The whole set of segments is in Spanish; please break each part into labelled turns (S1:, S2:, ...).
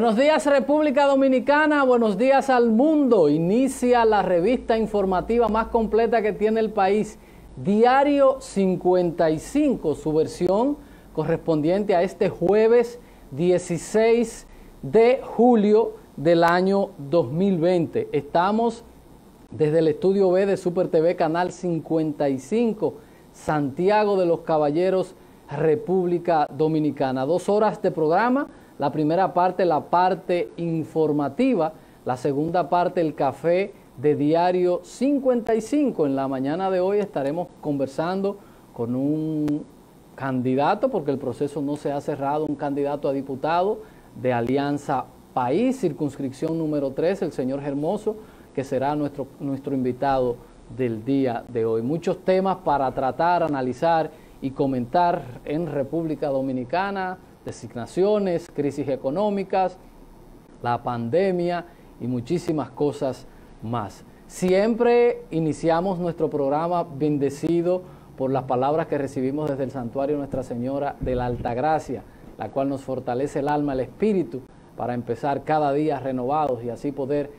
S1: Buenos días República Dominicana, buenos días al mundo. Inicia la revista informativa más completa que tiene el país, Diario 55, su versión correspondiente a este jueves 16 de julio del año 2020. Estamos desde el estudio B de Super TV, canal 55, Santiago de los Caballeros, República Dominicana. 2 horas de programa. La primera parte, la parte informativa. La segunda parte, el café de Diario 55. En la mañana de hoy estaremos conversando con un candidato, porque el proceso no se ha cerrado, un candidato a diputado de Alianza País, circunscripción número 3, el señor Hermoso, que será nuestro invitado del día de hoy. Muchos temas para tratar, analizar y comentar en República Dominicana: designaciones, crisis económicas, la pandemia y muchísimas cosas más. Siempre iniciamos nuestro programa bendecido por las palabras que recibimos desde el santuario Nuestra Señora de la Altagracia, la cual nos fortalece el alma, el espíritu, para empezar cada día renovados y así poder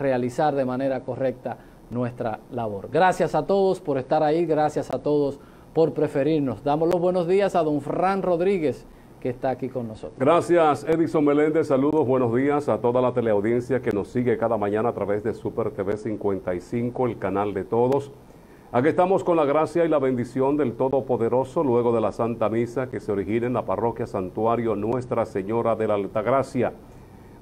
S1: realizar de manera correcta nuestra labor. Gracias a todos por estar ahí, gracias a todos por preferirnos. Damos los buenos días a don Fran Rodríguez, que está aquí con nosotros.
S2: Gracias, Edison Meléndez. Saludos, buenos días a toda la teleaudiencia que nos sigue cada mañana a través de Super TV 55, el canal de todos. Aquí estamos con la gracia y la bendición del Todopoderoso, luego de la Santa Misa que se origina en la parroquia Santuario Nuestra Señora de la Altagracia.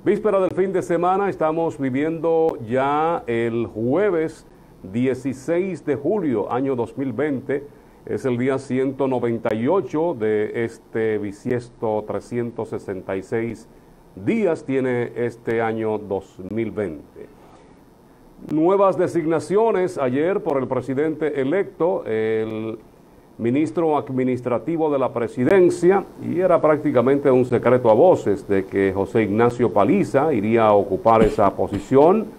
S2: Víspera del fin de semana, estamos viviendo ya el jueves 16 de julio, año 2020. Es el día 198 de este bisiesto 366 días tiene este año 2020. Nuevas designaciones ayer por el presidente electo, el ministro administrativo de la presidencia, y era prácticamente un secreto a voces de que José Ignacio Paliza iría a ocupar esa posición.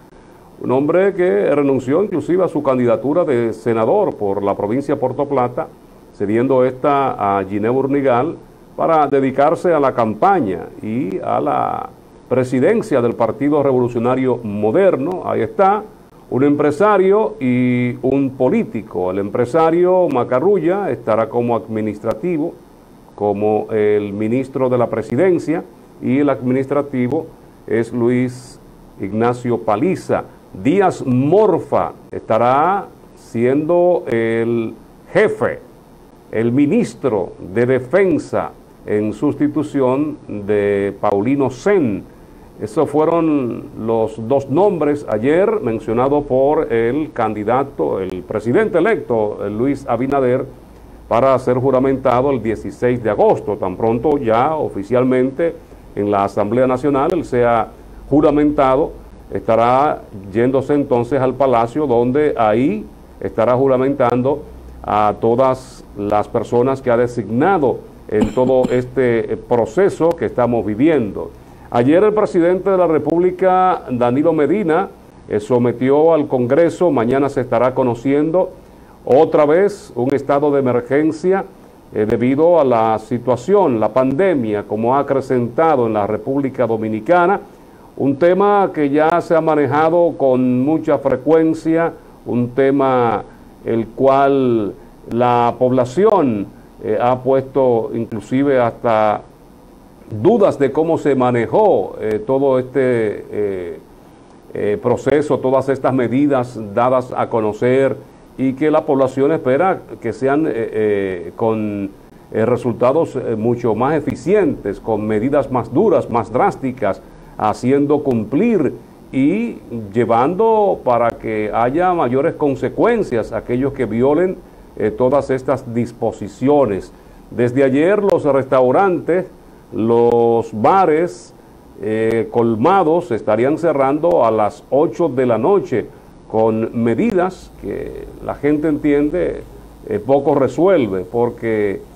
S2: Un hombre que renunció inclusive a su candidatura de senador por la provincia de Puerto Plata, cediendo esta a Ginebra Urnigal para dedicarse a la campaña y a la presidencia del Partido Revolucionario Moderno. Ahí está, un empresario y un político. El empresario Macarrulla estará como administrativo, como el ministro de la presidencia, y el administrativo es Luis Ignacio Paliza. Díaz Morfa estará siendo el jefe, el ministro de Defensa, en sustitución de Paulino Sen. Esos fueron los 2 nombres ayer mencionados por el candidato, el presidente electo, Luis Abinader, para ser juramentado el 16 de agosto. Tan pronto ya oficialmente en la Asamblea Nacional él sea juramentado, estará yéndose entonces al Palacio, donde ahí estará juramentando a todas las personas que ha designado en todo este proceso que estamos viviendo. Ayer el presidente de la República, Danilo Medina, sometió al Congreso, mañana se estará conociendo otra vez un estado de emergencia debido a la situación, la pandemia, como ha acrecentado en la República Dominicana. Un tema que ya se ha manejado con mucha frecuencia, un tema el cual la población ha puesto inclusive hasta dudas de cómo se manejó todo este proceso, todas estas medidas dadas a conocer, y que la población espera que sean con resultados mucho más eficientes, con medidas más duras, más drásticas, haciendo cumplir y llevando para que haya mayores consecuencias a aquellos que violen todas estas disposiciones. Desde ayer los restaurantes, los bares, colmados estarían cerrando a las 8 de la noche con medidas que la gente entiende poco resuelve, porque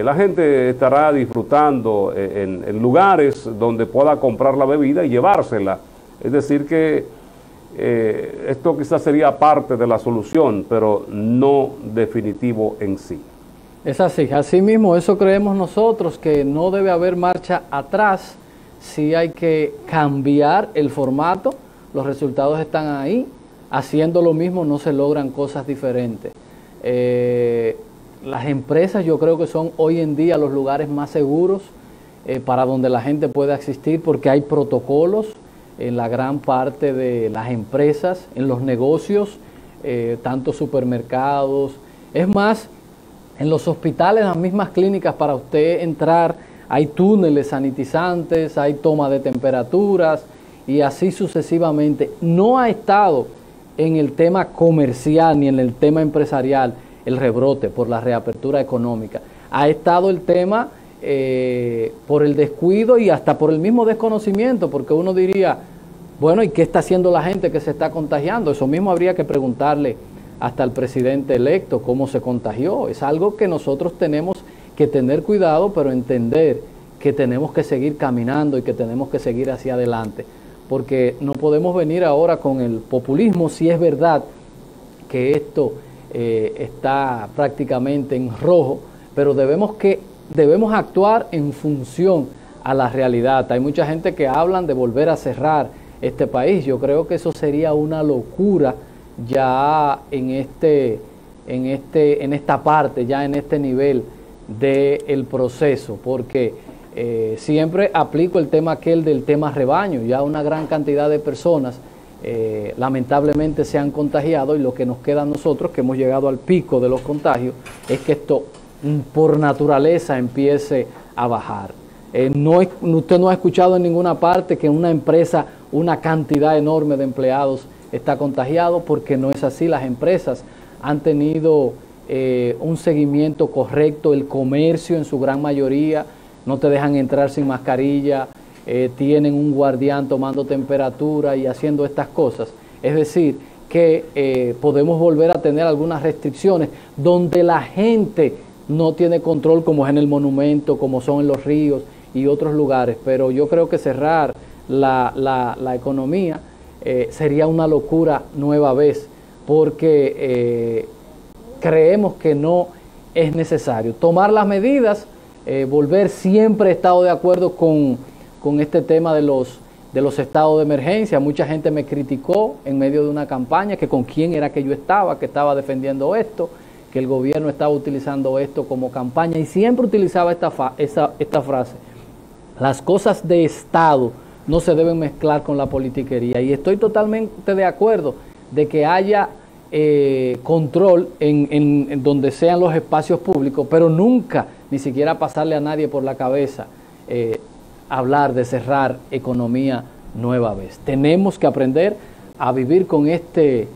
S2: la gente estará disfrutando en lugares donde pueda comprar la bebida y llevársela. Es decir que esto quizás sería parte de la solución, pero no definitivo en sí.
S1: Es así, así mismo, eso creemos nosotros, que no debe haber marcha atrás, sí hay que cambiar el formato, los resultados están ahí, haciendo lo mismo no se logran cosas diferentes. Las empresas yo creo que son hoy en día los lugares más seguros para donde la gente puede asistir, porque hay protocolos en la gran parte de las empresas, en los negocios, tanto supermercados, es más, en los hospitales, las mismas clínicas, para usted entrar, hay túneles sanitizantes, hay toma de temperaturas y así sucesivamente. No ha estado en el tema comercial ni en el tema empresarial el rebrote por la reapertura económica. Ha estado el tema por el descuido y hasta por el mismo desconocimiento, porque uno diría, bueno, ¿y qué está haciendo la gente que se está contagiando? Eso mismo habría que preguntarle hasta al presidente electo cómo se contagió. Es algo que nosotros tenemos que tener cuidado, pero entender que tenemos que seguir caminando y que tenemos que seguir hacia adelante, porque no podemos venir ahora con el populismo. Si es verdad que esto está prácticamente en rojo, pero debemos actuar en función a la realidad. Hay mucha gente que hablan de volver a cerrar este país. Yo creo que eso sería una locura ya en esta parte, ya en este nivel del proceso, porque siempre aplico el tema del tema rebaño. Ya una gran cantidad de personas lamentablemente se han contagiado, y lo que nos queda a nosotros, que hemos llegado al pico de los contagios, es que esto por naturaleza empiece a bajar. Usted no ha escuchado en ninguna parte que una empresa, una cantidad enorme de empleados está contagiado, porque no es así. Las empresas han tenido un seguimiento correcto, el comercio en su gran mayoría no te dejan entrar sin mascarilla, tienen un guardián tomando temperatura y haciendo estas cosas. Es decir, que podemos volver a tener algunas restricciones donde la gente no tiene control, como es en el monumento, como son en los ríos y otros lugares, pero yo creo que cerrar la economía sería una locura nueva vez, porque creemos que no es necesario tomar las medidas, volver. Siempre he estado de acuerdo con este tema de los estados de emergencia. Mucha gente me criticó en medio de una campaña que con quién era que yo estaba, que estaba defendiendo esto, que el gobierno estaba utilizando esto como campaña, y siempre utilizaba esta frase: las cosas de Estado no se deben mezclar con la politiquería. Y estoy totalmente de acuerdo de que haya control en donde sean los espacios públicos, pero nunca, ni siquiera pasarle a nadie por la cabeza hablar de cerrar economía nueva vez. Tenemos que aprender a vivir con este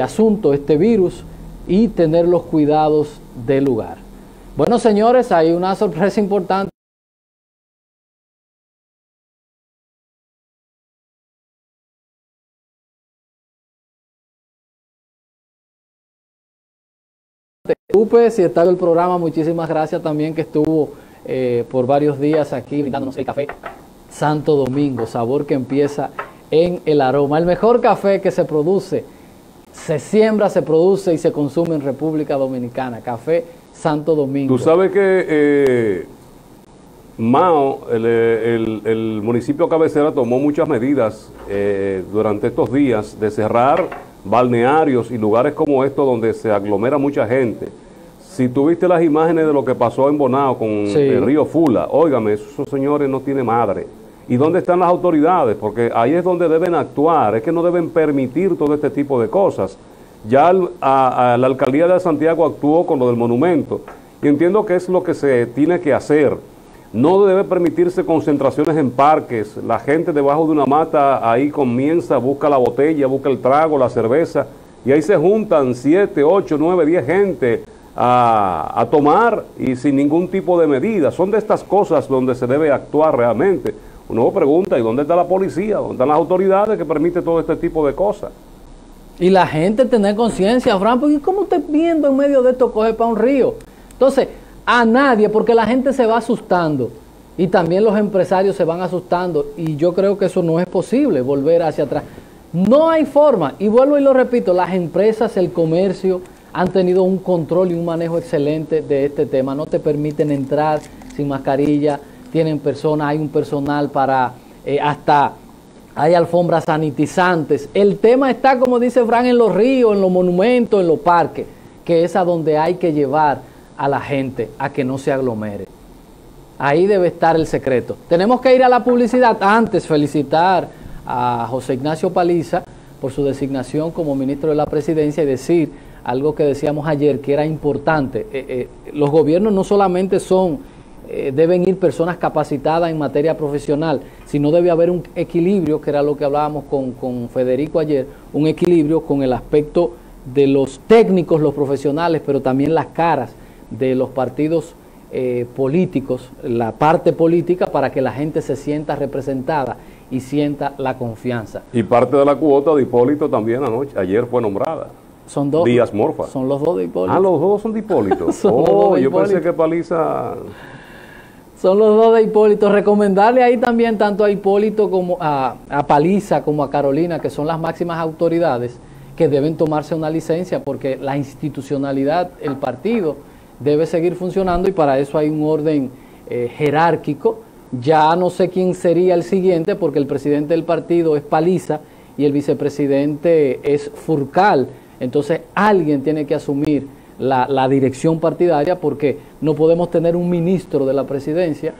S1: asunto, este virus, y tener los cuidados del lugar. Bueno, señores, hay una sorpresa importante. Si está el programa, muchísimas gracias también, que estuvo por varios días aquí brindándonos el café Santo Domingo, sabor que empieza en el aroma. El mejor café que se produce, se siembra, se produce y se consume en República Dominicana. Café Santo Domingo.
S2: Tú sabes que Mao, el municipio cabecera, tomó muchas medidas durante estos días de cerrar balnearios y lugares como estos donde se aglomera mucha gente. Si tuviste las imágenes de lo que pasó en Bonao con el río Fula, óigame, esos señores no tienen madre. ¿Y dónde están las autoridades? Porque ahí es donde deben actuar, es que no deben permitir todo este tipo de cosas. Ya la alcaldía de Santiago actuó con lo del monumento, y entiendo que es lo que se tiene que hacer. No debe permitirse concentraciones en parques. La gente debajo de una mata ahí comienza, busca la botella, busca el trago, la cerveza, y ahí se juntan 7, 8, 9, 10 gente a tomar, y sin ningún tipo de medida. Son de estas cosas donde se debe actuar realmente. Uno pregunta, ¿y dónde está la policía? ¿Dónde están las autoridades que permiten todo este tipo de cosas?
S1: Y la gente tener conciencia, Fran, porque ¿cómo usted viendo en medio de esto coge para un río? Entonces, a nadie, porque la gente se va asustando, y también los empresarios se van asustando, y yo creo que eso no es posible, volver hacia atrás. No hay forma, y vuelvo y lo repito, las empresas, el comercio han tenido un control y un manejo excelente de este tema. No te permiten entrar sin mascarilla, tienen personas, hay un personal para hasta hay alfombras sanitizantes. El tema está, como dice Fran, en los ríos, en los monumentos, en los parques, que es a donde hay que llevar a la gente a que no se aglomere. Ahí debe estar el secreto. Tenemos que ir a la publicidad. Antes, felicitar a José Ignacio Paliza por su designación como ministro de la Presidencia y decir algo que decíamos ayer, que era importante. Los gobiernos no solamente deben ir personas capacitadas en materia profesional, sino debe haber un equilibrio, que era lo que hablábamos con Federico ayer, un equilibrio con el aspecto de los técnicos, los profesionales, pero también las caras de los partidos políticos, la parte política, para que la gente se sienta representada y sienta la confianza.
S2: Y parte de la cuota de Hipólito también ayer fue nombrada.
S1: Son dos.
S2: Díaz Morfa.
S1: Son los dos de Hipólito.
S2: Ah, los dos son de Hipólito. Yo pensé que Paliza...
S1: Son los dos de Hipólito. Recomendarle ahí también tanto a Hipólito como a Paliza como a Carolina, que son las máximas autoridades, que deben tomarse una licencia, porque la institucionalidad, el partido, debe seguir funcionando y para eso hay un orden jerárquico. Ya no sé quién sería el siguiente, porque el presidente del partido es Paliza y el vicepresidente es Furcal. Entonces alguien tiene que asumir la dirección partidaria, porque no podemos tener un ministro de la presidencia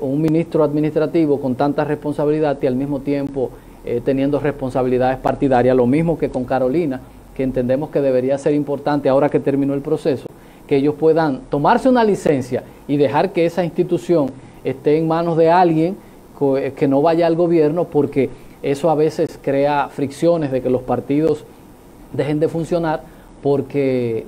S1: o un ministro administrativo con tanta responsabilidad y al mismo tiempo teniendo responsabilidades partidarias. Lo mismo que con Carolina, que entendemos que debería ser importante ahora que terminó el proceso, que ellos puedan tomarse una licencia y dejar que esa institución esté en manos de alguien que no vaya al gobierno, porque eso a veces crea fricciones de que los partidos dejen de funcionar, porque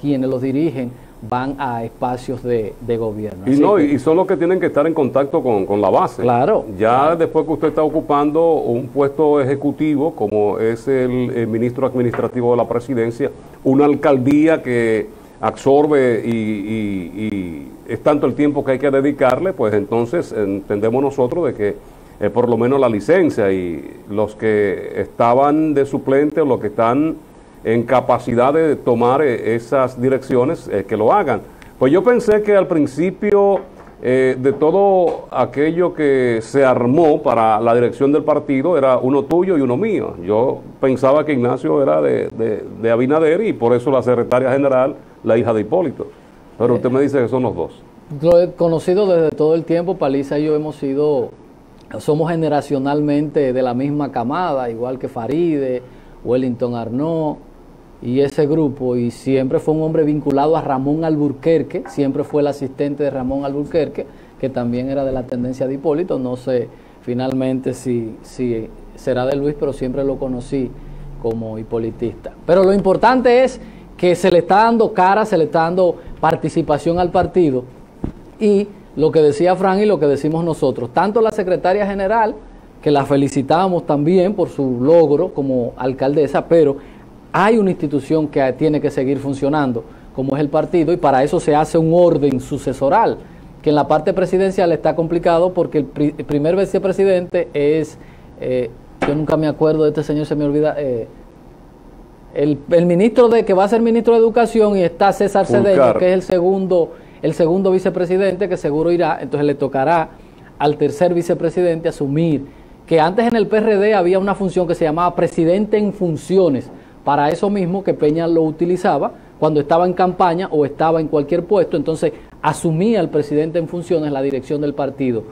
S1: quienes los dirigen van a espacios de gobierno.
S2: Y son los que tienen que estar en contacto con la base.
S1: Claro.
S2: Ya después que usted está ocupando un puesto ejecutivo, como es el ministro administrativo de la presidencia, una alcaldía que absorbe y es tanto el tiempo que hay que dedicarle, pues entonces entendemos nosotros de que por lo menos la licencia y los que estaban de suplente o los que están en capacidad de tomar esas direcciones, que lo hagan. Pues yo pensé que al principio de todo aquello que se armó para la dirección del partido era uno tuyo y uno mío. Yo pensaba que Ignacio era de Abinader y por eso la secretaria general, la hija de Hipólito. Pero usted me dice que son los dos.
S1: Lo he conocido desde todo el tiempo. Paliza y yo somos generacionalmente de la misma camada, igual que Faride, Wellington Arnaud y ese grupo, y siempre fue un hombre vinculado a Ramón Alburquerque, siempre fue el asistente de Ramón Alburquerque, que también era de la tendencia de Hipólito. No sé finalmente si será de Luis, pero siempre lo conocí como hipolitista. Pero lo importante es que se le está dando cara, se le está dando participación al partido, y lo que decía Fran y lo que decimos nosotros, tanto la secretaria general, que la felicitamos también por su logro como alcaldesa, pero hay una institución que tiene que seguir funcionando, como es el partido, y para eso se hace un orden sucesoral, que en la parte presidencial está complicado, porque el primer vicepresidente es, yo nunca me acuerdo de este señor, se me olvida, el ministro que va a ser ministro de Educación, y está César Cedeño, que es el segundo vicepresidente, que seguro irá. Entonces le tocará al tercer vicepresidente asumir, que antes en el PRD había una función que se llamaba presidente en funciones, para eso mismo, que Peña lo utilizaba cuando estaba en campaña o estaba en cualquier puesto. Entonces asumía el presidente en funciones la dirección del partido,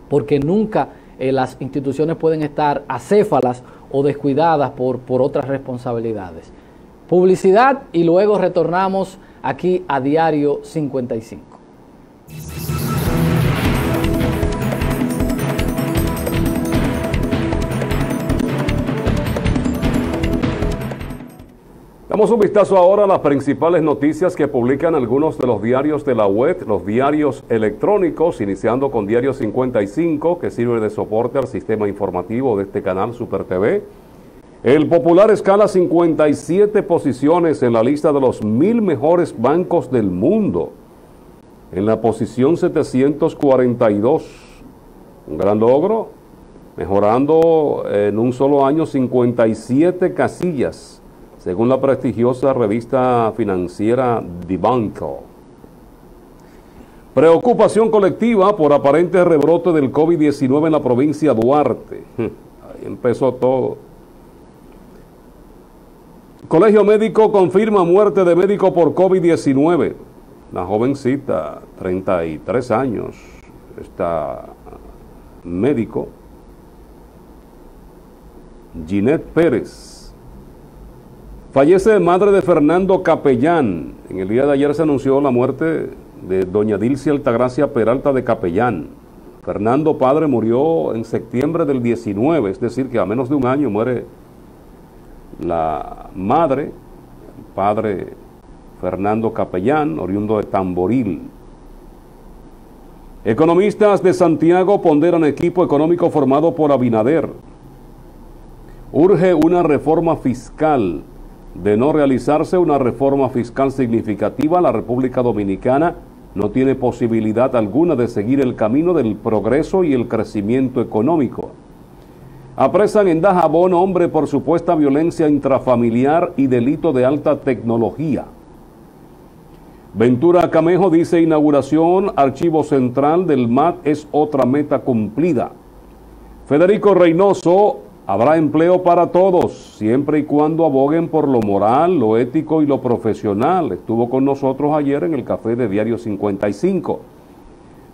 S1: porque nunca las instituciones pueden estar acéfalas o descuidadas por otras responsabilidades. Publicidad y luego retornamos aquí a Diario 55.
S2: Damos un vistazo ahora a las principales noticias que publican algunos de los diarios de la web, los diarios electrónicos, iniciando con Diario 55, que sirve de soporte al sistema informativo de este canal Super TV. El Popular escala 57 posiciones en la lista de los 1000 mejores bancos del mundo. En la posición 742, un gran logro, mejorando en un solo año 57 casillas, según la prestigiosa revista financiera The Banco. Preocupación colectiva por aparente rebrote del COVID-19 en la provincia de Duarte. Ahí empezó todo. Colegio Médico confirma muerte de médico por COVID-19. Una jovencita, 33 años, está médico, Ginette Pérez. Fallece madre de Fernando Capellán. En el día de ayer se anunció la muerte de doña Dilcia Altagracia Peralta de Capellán. Fernando padre murió en septiembre del 19, es decir, que a menos de un año muere la madre, el padre Fernando Capellán, oriundo de Tamboril. Economistas de Santiago ponderan equipo económico formado por Abinader. Urge una reforma fiscal. De no realizarse una reforma fiscal significativa, la República Dominicana no tiene posibilidad alguna de seguir el camino del progreso y el crecimiento económico. Apresan en Dajabón hombre por supuesta violencia intrafamiliar y delito de alta tecnología. Ventura Camejo dice inauguración, archivo central del MAT es otra meta cumplida. Federico Reynoso, habrá empleo para todos, siempre y cuando aboguen por lo moral, lo ético y lo profesional. Estuvo con nosotros ayer en el café de Diario 55.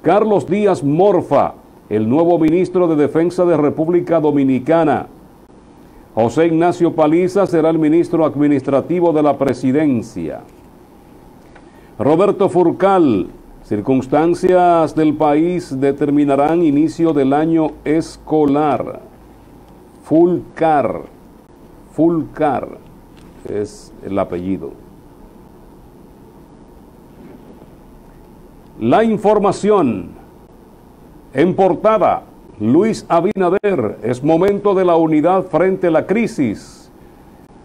S2: Carlos Díaz Morfa, el nuevo ministro de Defensa de República Dominicana. José Ignacio Paliza será el ministro administrativo de la presidencia. Roberto Furcal, circunstancias del país determinarán inicio del año escolar. Fulcar es el apellido. La información en portada, Luis Abinader, es momento de la unidad frente a la crisis.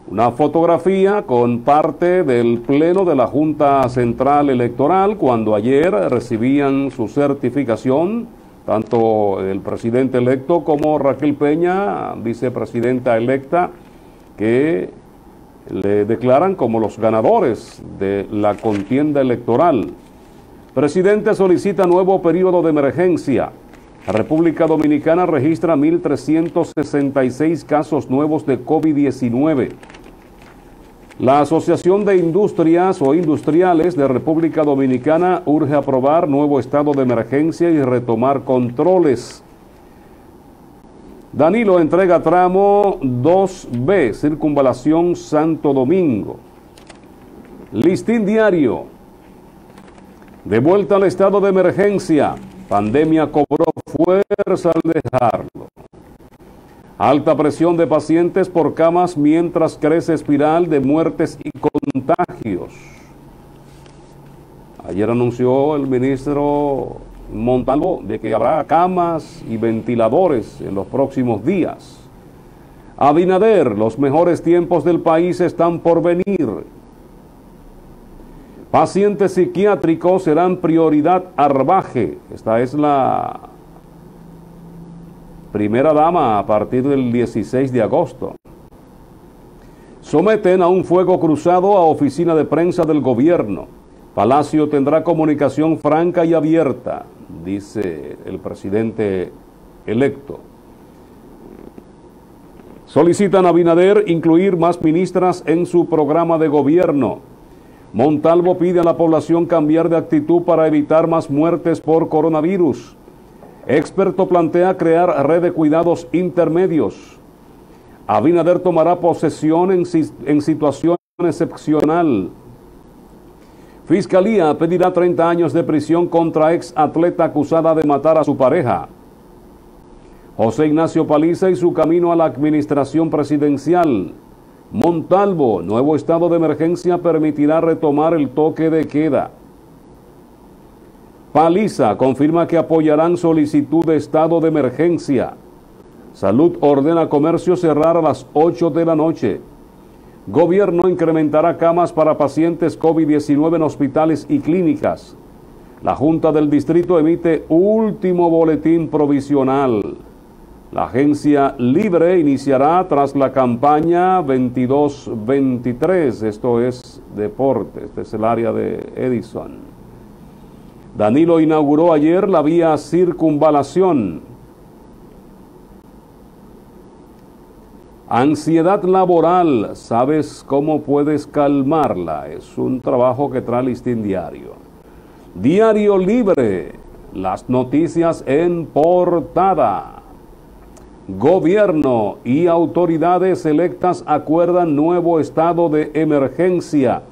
S2: Una fotografía con parte del pleno de la Junta Central Electoral cuando ayer recibían su certificación tanto el presidente electo como Raquel Peña, vicepresidenta electa, que le declaran como los ganadores de la contienda electoral. Presidente solicita nuevo periodo de emergencia. La República Dominicana registra 1.366 casos nuevos de COVID-19. La Asociación de Industrias o Industriales de República Dominicana urge aprobar nuevo estado de emergencia y retomar controles. Danilo entrega tramo 2B, circunvalación Santo Domingo. Listín Diario. De vuelta al estado de emergencia. Pandemia cobró fuerza al dejarlo. Alta presión de pacientes por camas mientras crece espiral de muertes y contagios. Ayer anunció el ministro Montalvo de que habrá camas y ventiladores en los próximos días. Abinader, los mejores tiempos del país están por venir. Pacientes psiquiátricos serán prioridad Arbaje. Esta es la primera dama a partir del 16 de agosto. Someten a un fuego cruzado a oficina de prensa del gobierno. Palacio tendrá comunicación franca y abierta, dice el presidente electo. Solicitan a Abinader incluir más ministras en su programa de gobierno. Montalvo pide a la población cambiar de actitud para evitar más muertes por coronavirus. Experto plantea crear red de cuidados intermedios. Abinader tomará posesión en situación excepcional. Fiscalía pedirá 30 años de prisión contra ex atleta acusada de matar a su pareja. José Ignacio Paliza y su camino a la administración presidencial. Montalvo, nuevo estado de emergencia permitirá retomar el toque de queda. Paliza confirma que apoyarán solicitud de estado de emergencia. Salud ordena comercio cerrar a las 8 de la noche. Gobierno incrementará camas para pacientes COVID-19 en hospitales y clínicas. La Junta del Distrito emite último boletín provisional. La agencia libre iniciará tras la campaña 22-23. Esto es deporte, este es el área de Edison. Danilo inauguró ayer la vía Circunvalación. Ansiedad laboral, ¿sabes cómo puedes calmarla? Es un trabajo que trae Listín Diario. Diario Libre, las noticias en portada. Gobierno y autoridades electas acuerdan nuevo estado de emergencia.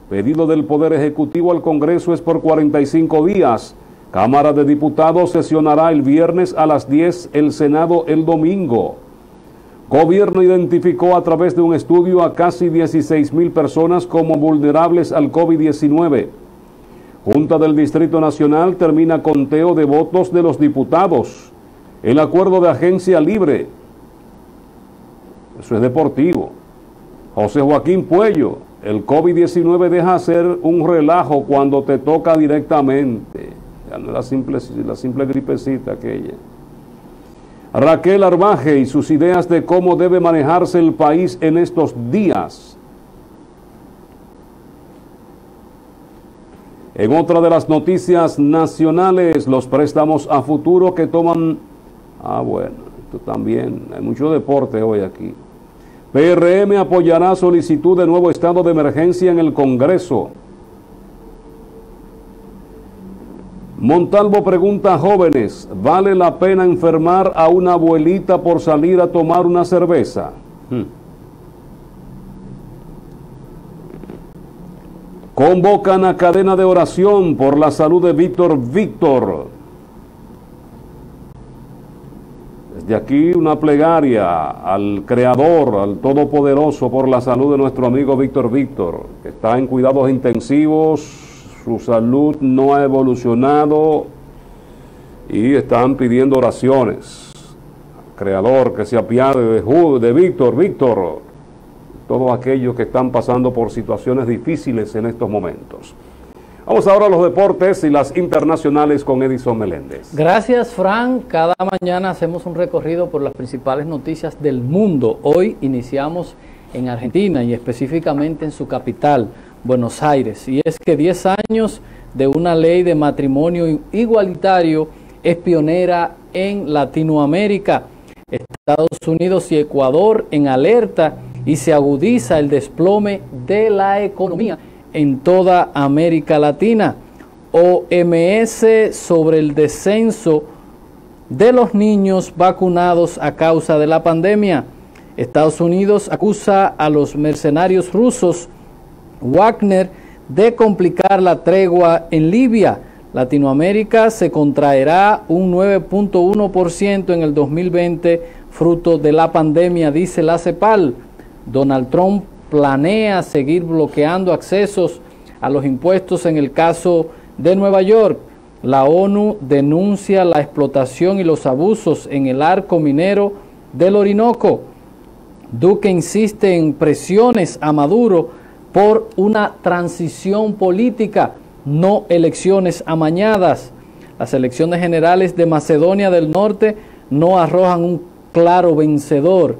S2: Pedido del Poder Ejecutivo al Congreso es por 45 días. Cámara de Diputados sesionará el viernes a las 10, el Senado el domingo. Gobierno identificó a través de un estudio a casi 16,000 personas como vulnerables al COVID-19. Junta del Distrito Nacional termina conteo de votos de los diputados. El acuerdo de agencia libre. Eso es deportivo. José Joaquín Puello, el COVID-19 deja ser un relajo cuando te toca directamente. Ya no es la simple gripecita aquella. Raquel Arbaje y sus ideas de cómo debe manejarse el país en estos días. En otra de las noticias nacionales, los préstamos a futuro que toman... bueno, esto también, hay mucho deporte hoy aquí. PRM apoyará solicitud de nuevo estado de emergencia en el Congreso. Montalvo pregunta a jóvenes, ¿vale la pena enfermar a una abuelita por salir a tomar una cerveza? Convocan a cadena de oración por la salud de Víctor. Desde aquí una plegaria al Creador, al Todopoderoso, por la salud de nuestro amigo Víctor, que está en cuidados intensivos. Su salud no ha evolucionado y están pidiendo oraciones. Creador, que se apiade de Víctor, todos aquellos que están pasando por situaciones difíciles en estos momentos. Vamos ahora a los deportes y las internacionales con Edison Meléndez.
S1: Gracias, Fran. Cada mañana hacemos un recorrido por las principales noticias del mundo. Hoy iniciamos en Argentina y específicamente en su capital, Buenos Aires, y es que 10 años de una ley de matrimonio igualitario es pionera en Latinoamérica. Estados Unidos y Ecuador en alerta y se agudiza el desplome de la economía en toda América Latina. OMS sobre el descenso de los niños vacunados a causa de la pandemia. Estados Unidos acusa a los mercenarios rusos Wagner de complicar la tregua en Libia. Latinoamérica se contraerá un 9.1% en el 2020 fruto de la pandemia, dice la CEPAL. Donald Trump planea seguir bloqueando accesos a los impuestos en el caso de Nueva York. La ONU denuncia la explotación y los abusos en el arco minero del Orinoco. Duque insiste en presiones a Maduro por una transición política, no elecciones amañadas. Las elecciones generales de Macedonia del Norte no arrojan un claro vencedor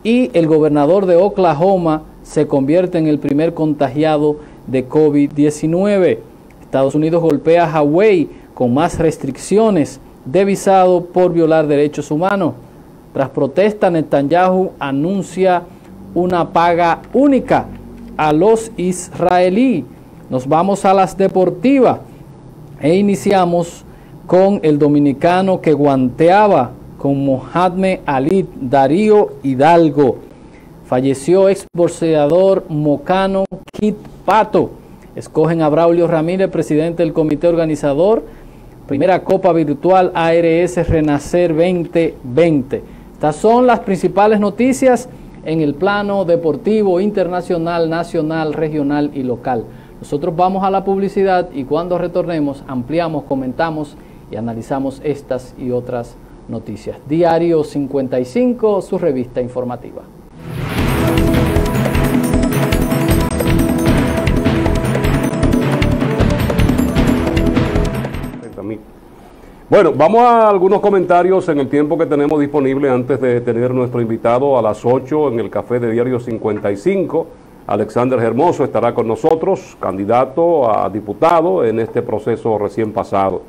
S1: y el gobernador de Oklahoma se convierte en el primer contagiado de COVID-19. Estados Unidos golpea a Hawái con más restricciones de visado por violar derechos humanos. Tras protesta, Netanyahu anuncia una paga única a los israelíes. Nos vamos a las deportivas e iniciamos con el dominicano que guanteaba con Mohamed Ali, Darío Hidalgo. Falleció exboxeador mocano Kit Pato. Escogen a Braulio Ramírez, presidente del comité organizador. Primera Copa Virtual ARS Renacer 2020. Estas son las principales noticias en el plano deportivo, internacional, nacional, regional y local. Nosotros vamos a la publicidad y cuando retornemos ampliamos, comentamos y analizamos estas y otras noticias. Diario 55, su revista informativa.
S2: Bueno, vamos a algunos comentarios en el tiempo que tenemos disponible antes de tener nuestro invitado a las 8 en el café de Diario 55. Alexander Hermoso estará con nosotros, candidato a diputado en este proceso recién pasado.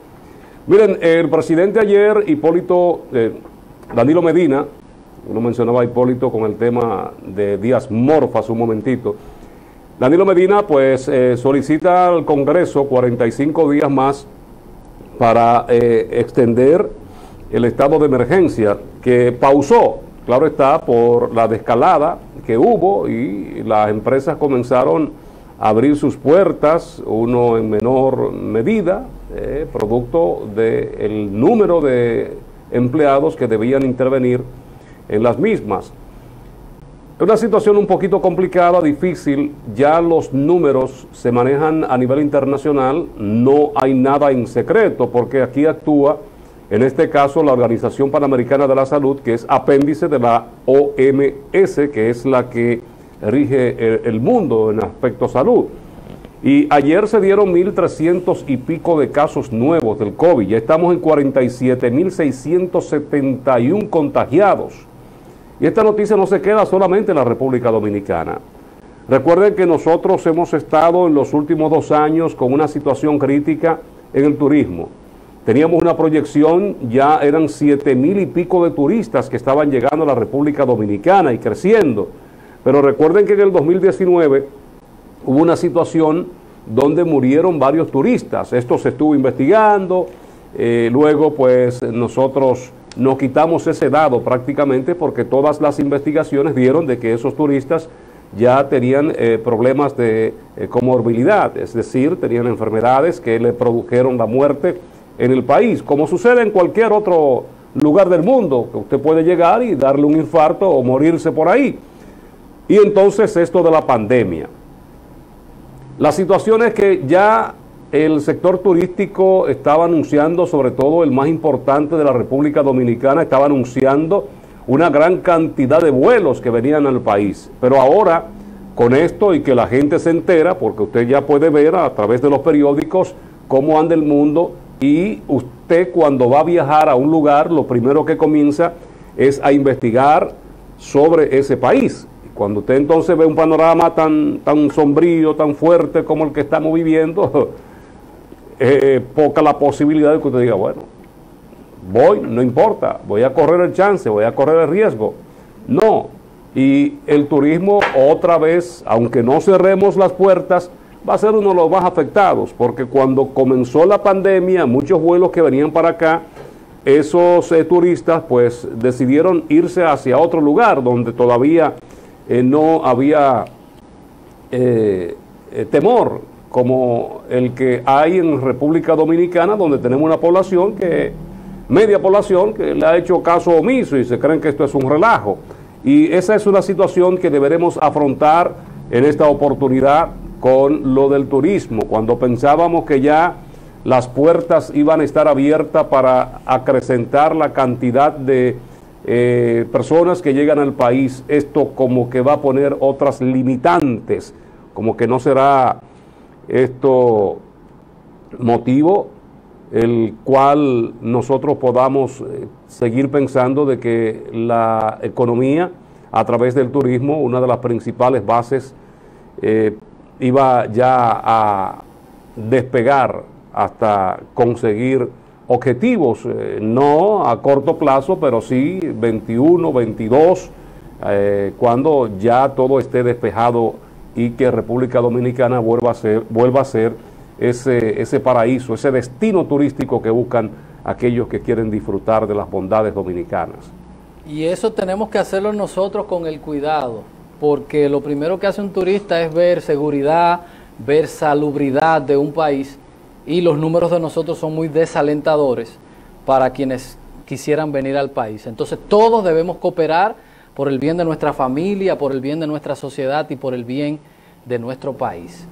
S2: Miren, el presidente ayer, Danilo Medina, uno mencionaba a Hipólito con el tema de Díaz Morfa hace un momentito. Danilo Medina pues solicita al Congreso 45 días más para extender el estado de emergencia que pausó, claro está, por la descalada que hubo y las empresas comenzaron a abrir sus puertas, uno en menor medida, producto del número de empleados que debían intervenir en las mismas. Es una situación un poquito complicada, difícil, ya los números se manejan a nivel internacional, no hay nada en secreto, porque aquí actúa, en este caso, la Organización Panamericana de la Salud, que es apéndice de la OMS, que es la que rige el mundo en aspecto salud. Y ayer se dieron 1.300 y pico de casos nuevos del COVID, ya estamos en 47.671 contagiados. Y esta noticia no se queda solamente en la República Dominicana. Recuerden que nosotros hemos estado en los últimos 2 años con una situación crítica en el turismo. Teníamos una proyección, ya eran 7.000 y pico de turistas que estaban llegando a la República Dominicana y creciendo. Pero recuerden que en el 2019 hubo una situación donde murieron varios turistas. Esto se estuvo investigando, luego pues nosotros nos quitamos ese dado prácticamente porque todas las investigaciones dieron de que esos turistas ya tenían problemas de comorbilidad, es decir, tenían enfermedades que le produjeron la muerte en el país, como sucede en cualquier otro lugar del mundo, que usted puede llegar y darle un infarto o morirse por ahí. Y entonces esto de la pandemia. La situación es que ya el sector turístico estaba anunciando, sobre todo el más importante de la República Dominicana, estaba anunciando una gran cantidad de vuelos que venían al país. Pero ahora, con esto y que la gente se entera, porque usted ya puede ver a través de los periódicos cómo anda el mundo, y usted cuando va a viajar a un lugar, lo primero que comienza es a investigar sobre ese país. Cuando usted entonces ve un panorama tan sombrío, tan fuerte como el que estamos viviendo, poca la posibilidad de que usted diga, bueno, voy, no importa, voy a correr el chance, voy a correr el riesgo. No, y el turismo otra vez, aunque no cerremos las puertas, va a ser uno de los más afectados, porque cuando comenzó la pandemia, muchos vuelos que venían para acá, esos turistas pues decidieron irse hacia otro lugar donde todavía no había temor como el que hay en República Dominicana, donde tenemos una población media población que le ha hecho caso omiso y se creen que esto es un relajo. Y esa es una situación que deberemos afrontar en esta oportunidad con lo del turismo, cuando pensábamos que ya las puertas iban a estar abiertas para acrecentar la cantidad de personas que llegan al país. Esto como que va a poner otras limitantes, como que no será esto motivo el cual nosotros podamos seguir pensando de que la economía a través del turismo, una de las principales bases, iba ya a despegar hasta conseguir objetivos, no a corto plazo, pero sí 21, 22, cuando ya todo esté despejado y que República Dominicana vuelva a ser ese paraíso, ese destino turístico que buscan aquellos que quieren disfrutar de las bondades dominicanas.
S1: Y eso tenemos que hacerlo nosotros con el cuidado, porque lo primero que hace un turista es ver seguridad, ver salubridad de un país, y los números de nosotros son muy desalentadores para quienes quisieran venir al país. Entonces todos debemos cooperar por el bien de nuestra familia, por el bien de nuestra sociedad y por el bien de nuestro país.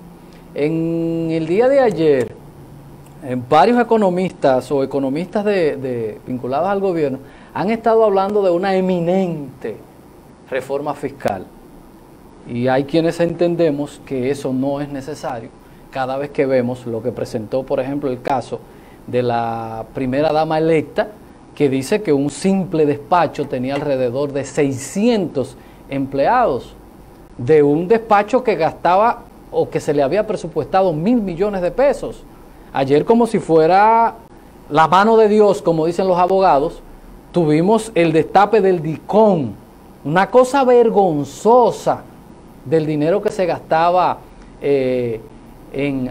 S1: En el día de ayer, varios economistas o economistas vinculados al gobierno han estado hablando de una eminente reforma fiscal. Y hay quienes entendemos que eso no es necesario cada vez que vemos lo que presentó, por ejemplo, el caso de la primera dama electa, que dice que un simple despacho tenía alrededor de 600 empleados. de un despacho que gastaba o que se le había presupuestado 1.000 millones de pesos. Ayer, como si fuera la mano de Dios, como dicen los abogados, tuvimos el destape del DICOM, una cosa vergonzosa del dinero que se gastaba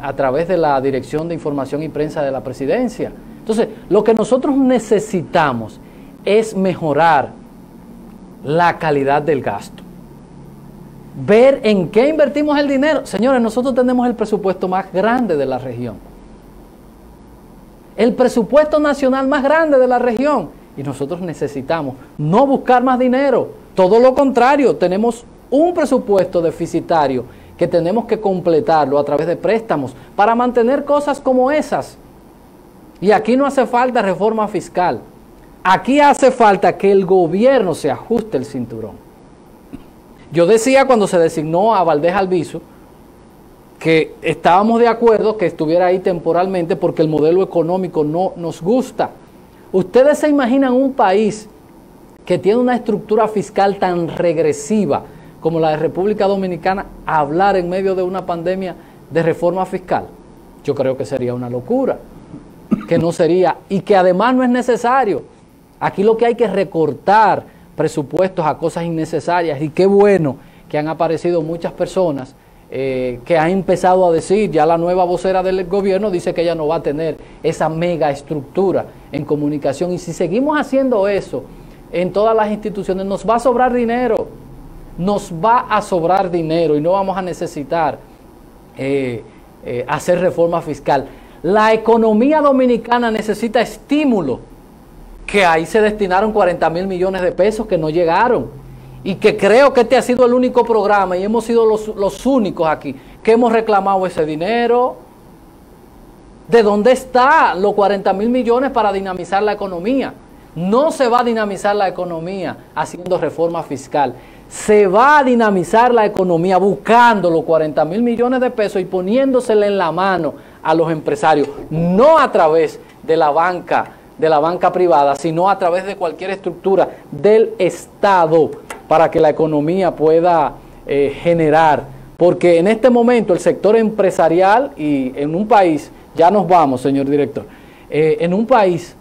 S1: a través de la Dirección de Información y Prensa de la Presidencia. Entonces, lo que nosotros necesitamos es mejorar la calidad del gasto. Ver en qué invertimos el dinero. Señores, nosotros tenemos el presupuesto más grande de la región. El presupuesto nacional más grande de la región. Y nosotros necesitamos no buscar más dinero. Todo lo contrario, tenemos un presupuesto deficitario que tenemos que completarlo a través de préstamos para mantener cosas como esas. Y aquí no hace falta reforma fiscal. Aquí hace falta que el gobierno se ajuste el cinturón. Yo decía cuando se designó a Valdés Albizu que estábamos de acuerdo que estuviera ahí temporalmente porque el modelo económico no nos gusta. ¿Ustedes se imaginan un país que tiene una estructura fiscal tan regresiva como la de República Dominicana hablar en medio de una pandemia de reforma fiscal? Yo creo que sería una locura, que no sería, y que además no es necesario. Aquí lo que hay que es recortar presupuestos a cosas innecesarias, y qué bueno que han aparecido muchas personas que han empezado a decir, ya la nueva vocera del gobierno dice que ella no va a tener esa mega estructura en comunicación, y si seguimos haciendo eso en todas las instituciones nos va a sobrar dinero, nos va a sobrar dinero y no vamos a necesitar hacer reforma fiscal. La economía dominicana necesita estímulo, que ahí se destinaron 40.000 millones de pesos que no llegaron, y que creo que este ha sido el único programa y hemos sido los únicos aquí que hemos reclamado ese dinero. ¿De dónde están los 40.000 millones para dinamizar la economía? No se va a dinamizar la economía haciendo reforma fiscal. Se va a dinamizar la economía buscando los 40.000 millones de pesos y poniéndosele en la mano a los empresarios, no a través de la banca privada, sino a través de cualquier estructura del Estado para que la economía pueda generar. Porque en este momento el sector empresarial, y en un país, ya nos vamos, señor director, en un país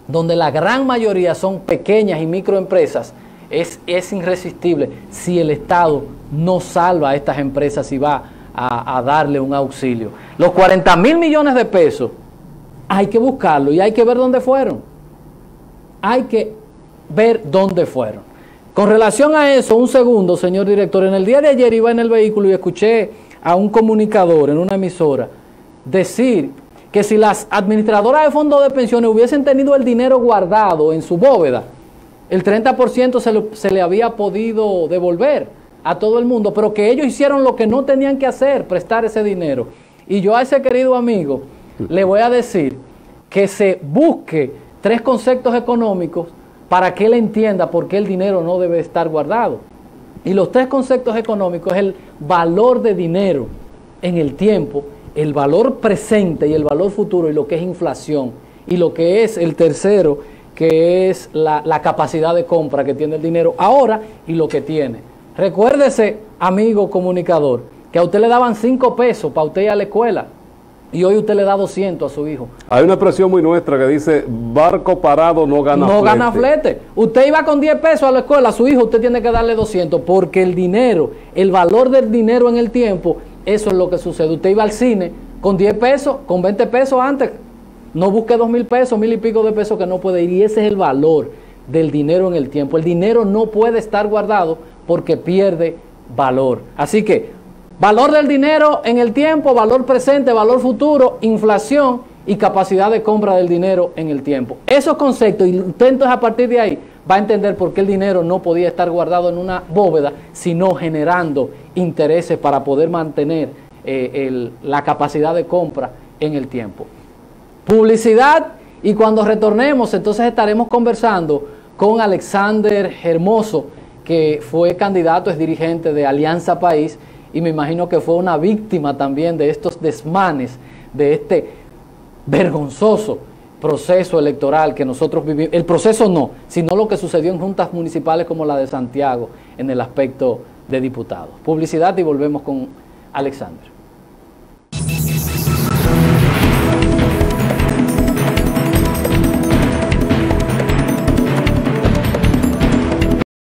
S1: donde la gran mayoría son pequeñas y microempresas, es irresistible si el Estado no salva a estas empresas y va a darle un auxilio. Los 40.000 millones de pesos hay que buscarlo y hay que ver dónde fueron. Hay que ver dónde fueron. Con relación a eso, un segundo, señor director, en el día de ayer iba en el vehículo y escuché a un comunicador en una emisora decir que si las administradoras de fondos de pensiones hubiesen tenido el dinero guardado en su bóveda, el 30% se le había podido devolver a todo el mundo, pero que ellos hicieron lo que no tenían que hacer, prestar ese dinero. Y yo a ese querido amigo le voy a decir que se busque 3 conceptos económicos para que él entienda por qué el dinero no debe estar guardado. Y los 3 conceptos económicos es el valor de dinero en el tiempo, el valor presente y el valor futuro, y lo que es inflación, y lo que es el tercero, que es la capacidad de compra que tiene el dinero ahora y lo que tiene. Recuérdese, amigo comunicador, que a usted le daban 5 pesos para usted ir a la escuela, y hoy usted le da 200 a su hijo. Hay una expresión muy nuestra que dice, barco parado no gana flete. No gana flete. Usted iba con 10 pesos a la escuela, a su hijo usted tiene que darle 200, porque el dinero, el valor del dinero en el tiempo, eso es lo que sucede. Usted iba al cine con 10 pesos, con 20 pesos antes, no busque 2.000 pesos, 1.000 y pico de pesos que no puede ir, y ese es el valor del dinero en el tiempo. El dinero no puede estar guardado porque pierde valor. Así que, valor del dinero en el tiempo, valor presente, valor futuro, inflación y capacidad de compra del dinero en el tiempo. Esos conceptos, y usted entonces a partir de ahí va a entender por qué el dinero no podía estar guardado en una bóveda, sino generando intereses para poder mantener la capacidad de compra en el tiempo. Publicidad, y cuando retornemos entonces estaremos conversando con Alexander Hermoso, que fue candidato, es dirigente de Alianza País, y me imagino que fue una víctima también de estos desmanes, de este vergonzoso proceso electoral que nosotros vivimos. El proceso no, sino lo que sucedió en juntas municipales como la de Santiago en el aspecto de Diputados. Publicidad y volvemos con Alexander.